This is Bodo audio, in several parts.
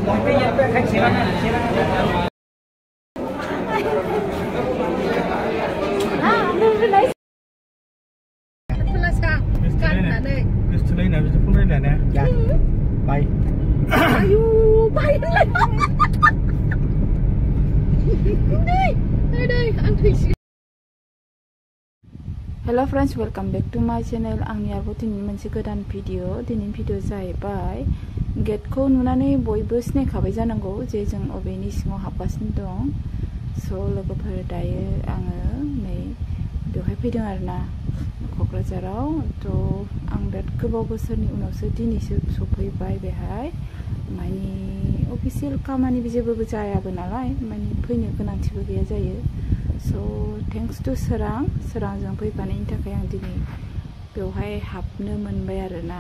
Hello friends, welcome back to my channel. Angni arbo tini moनसे गोदान भिडियो दिनैनि भिडियो जाहैबाय गेटखौ नुनानै बयबो सिनायखाबाय जानांगौ जे जों अबेनि सिङाव हाबगासिनो दं। सो लोगोफोर दायो आङो नै बेवहाय फैदों आरोना क'क्राझाराव। थ' आं बिराद गोबाव बोसोरनि उनावसो दिनैसो सफैबाय बेहाय। माने अफिसियेल खामानि जेबो जायाबो नालाय माने फैनो गोनांथिबो गैया जायो। सो थेंक्स टु सोरांजों फैफानायनि थाखाय आं दिनै बेवहाय हाबनो मोनबाय आरोना।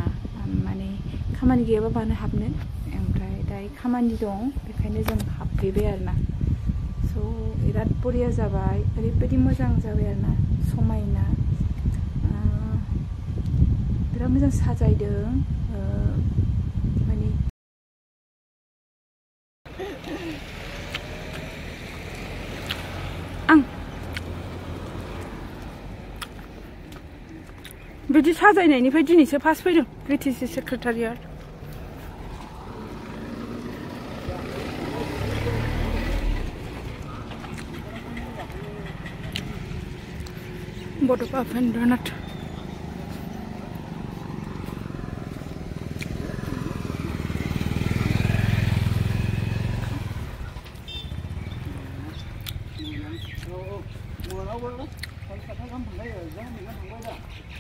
माने खामानि गैयाबा मानो हाबनो, ओमफ्राय दायो खामानि दं बेखायनो जों हाबफैबाय आरोना। सो बिराद बरिया जाबाय, ओरैबायदि मोजां जाबाय आरोना, समायना बिराद मोजां साजायदों। माने बिदि साजायनायनिफ्राय दिनैसो फार्स्ट फैदों BTC सेक्रेटारियाट। बड'लेण्ड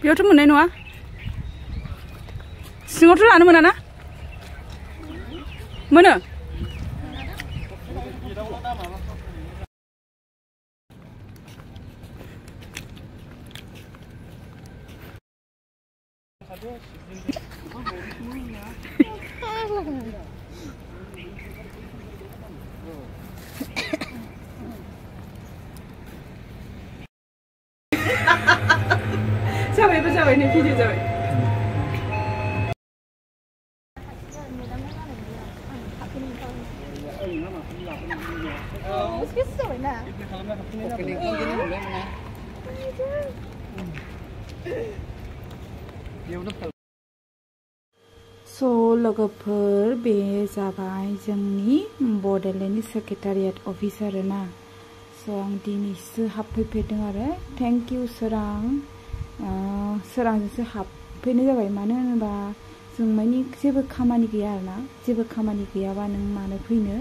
बेयावथ' मोननाय नङा, सिङावथ' लानो मोना ना? मोनो? जाबाय नै भिडिअ जाबाय। सो लोगोफोर बे जाबाय जोंनि बड'लेण्ड सेक्रेटारियाट अफिस आरोना। सो आं दिनैसो हाबफैफेरदों आरो थेंक इउ सोरांजोंसो हाबफैनाय जाबाय। मानो होनोबा जों माने जेबो खामानि गैया आरोना, जेबो खामानि गैयाबा नों मानो फैनो,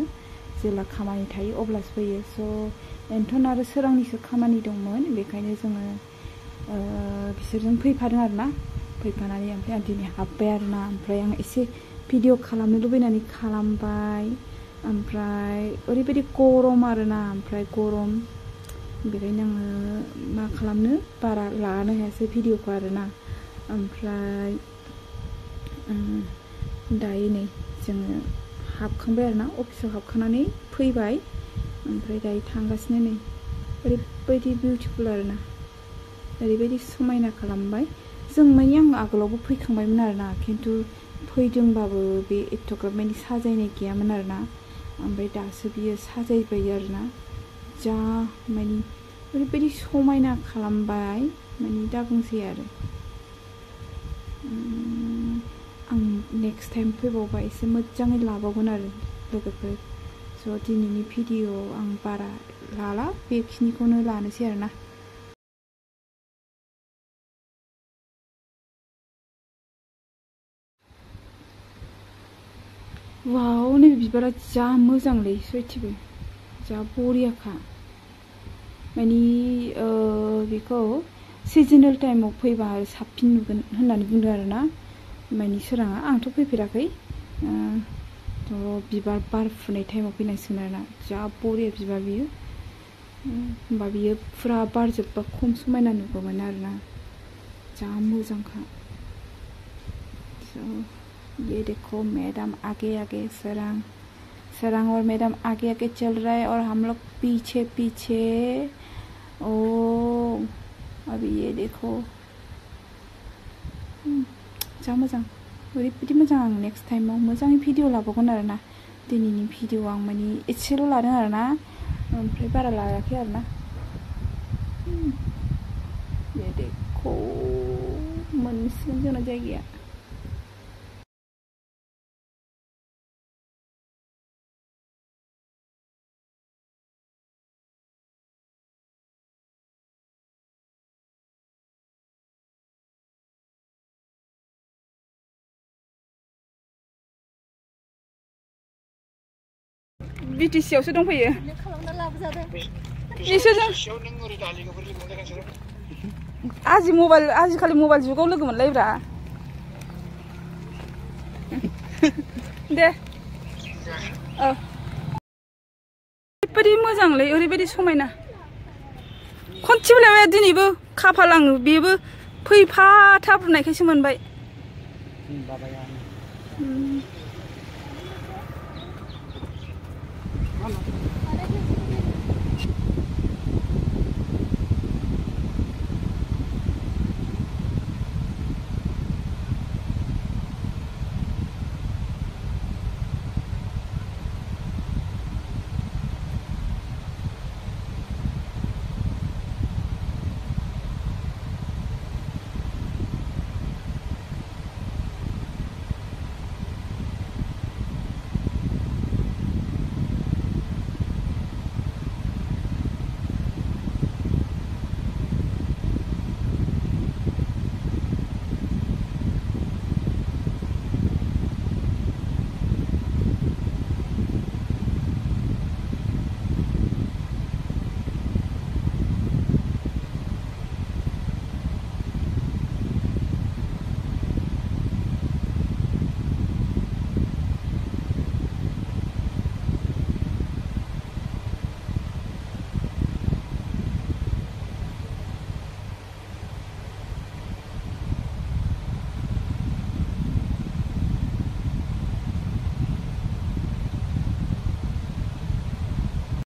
जेब्ला खामानि थायो अब्लासो फैयो। स' एन्थन आरो सोरांनिसो खामानि दंमोन, बेखायनो जोङो बिसोरजों फैफादों आरोना। फैफानानै ओमफ्राय आं दिनै हाबबाय आरोना। ओमफ्राय आं एसे भिडिअ खालामनो लुबैनानै खालामबाय। ओमफ्राय ओरैबायदि गरम आरोना, ओमफ्राय गरम बेखायनो आङो मा खालामनो बारा लानो हायासै भिडिअखौ आरोना। ओमफ्राय दायो नै जोङो हाबखांबाय आरोना, अफिसाव हाबखांनानै फैबाय। ओमफ्राय दायो थांगासिनो नै। ओरैबायदि बिउटिफुल आरोना, ओरैबायदि समायना खालामबाय। जों माने आं आगोलावबो फैखांबायमोन आरोना, खिन्थु फैदोंबाबो बे एथ'ग्राब माने साजायनाय गैयामोन आरोना। ओमफ्राय दासो बियो साजायबाय आरोना, जा माने ओरैबायदि समायना खालामबाय माने दा बुंसै आरो। आं नेक्स्ट टाइम फैबावबा एसे मोजाङै लाबावगोन आरो लोगोफोर। स' दिनैनि भिडिअ आं बारा लाला, बेखिनिखौनो लानोसै आरोना। वाव, नैबे बिबारा जा मोजांलै, सयथिबो जा बरियाखा। माने बेखौ सिजोनेल टाइमाव फैबा साबसिन नुगोन होननानै बुंदों आरोना माने सोराङा। आंथ' फैफेराखै, थ' बिबार बारफुनाय टाइमाव फैनांसिगोन आरोना। जा बरिया बिबार बियो, होमबा बियो फुरा बारजोबबा खम समायना नुगौमोन आरोना, जा मोजांखा। ये देखो मैडम आगे आगे सरंग और मैडम आगे आगे चल रहा है और हम लोग पीछे पीछे। ओ अभी ये देखो, जा मोजां, ओरैबायदि मोजां। आं नेक्स्ट टाइमाव मोजाङै भिडिअ लाबावगोन आरोना। दिनैनि भिडिअ आं माने एसेल' लादों आरोना ओमफ्राय बारा लायाखै आरोना बे देखौ मोनसिगोन जोंना जायगाया BTC आवसो दंफैयो आजिखालि मबाइल जुगाव लोगो मोनलायब्रा दे ओरैबायदि मोजांलै ओरैबायदि समायना खनसेबो लाबाय दिनैबो खाफाल आङो बेबो फैफाथाब्रुनायखायसो मोनबाय